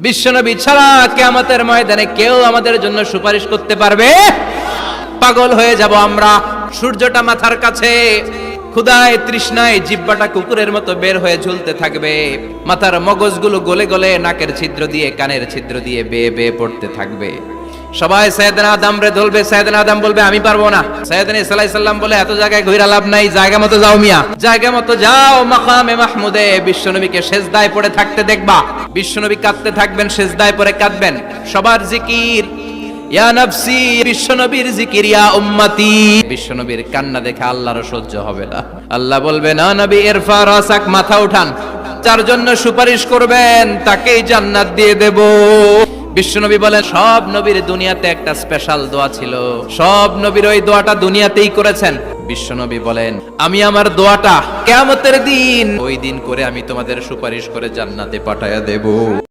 বিশ্বনবী ছাড়া কিয়ামতের ময়দানে কেউ আমাদের জন্য সুপারিশ করতে পারবে? পাগল হয়ে যাব আমরা। সূর্যটা মাথার কাছে, ক্ষুধায় তৃষ্ণায় জিহ্বাটা কুকুরের মতো বের হয়ে ঝুলতে থাকবে, মাথার মগজগুলো গলে গলে নাকের ছিদ্র দিয়ে কানের ছিদ্র দিয়ে বেয়ে বেয়ে পড়তে থাকবে। সবাই সাইয়েদনা আদম রে ধরবে, সাইয়েদনা আদম বলবে আমি পারবো না। সাইয়েদনা ইসা আলাইহিস সালাম বলে এত জায়গায় ঘুরে লাভ নাই, জায়গা মতো যাও মিয়া, জায়গা মতো যাও। মাকামে মাহমুদে বিশ্বনবীকে সেজদায় পড়ে থাকতে দেখবা। বিশ্বনবী কাঁদতে থাকবেন, সেজদায় পড়ে কাঁদবেন। সবার জিকির ইয়া নফসি, বিশ্বনবীর জিকির ইয়া উম্মতি। বিশ্বনবীর কান্না দেখে আল্লাহর সহ্য হবে না। আল্লাহ বলবে না নবী ইরফা রাসাক, মাথা উঠান, যার জন্য সুপারিশ করবেন তাকেই জান্নাত দিয়ে দেব। বিশ্বনবী বলেন সব নবীর দুনিয়াতে একটা স্পেশাল দোয়া ছিল, সব নবীর ওই দোয়াটা দুনিয়াতেই করেছেন। বিশ্বনবী বলেন আমি আমার দোয়াটা কিয়ামতের দিন ওই দিন করে আমি তোমাদের সুপারিশ করে জান্নাতে পাঠায়া দেব।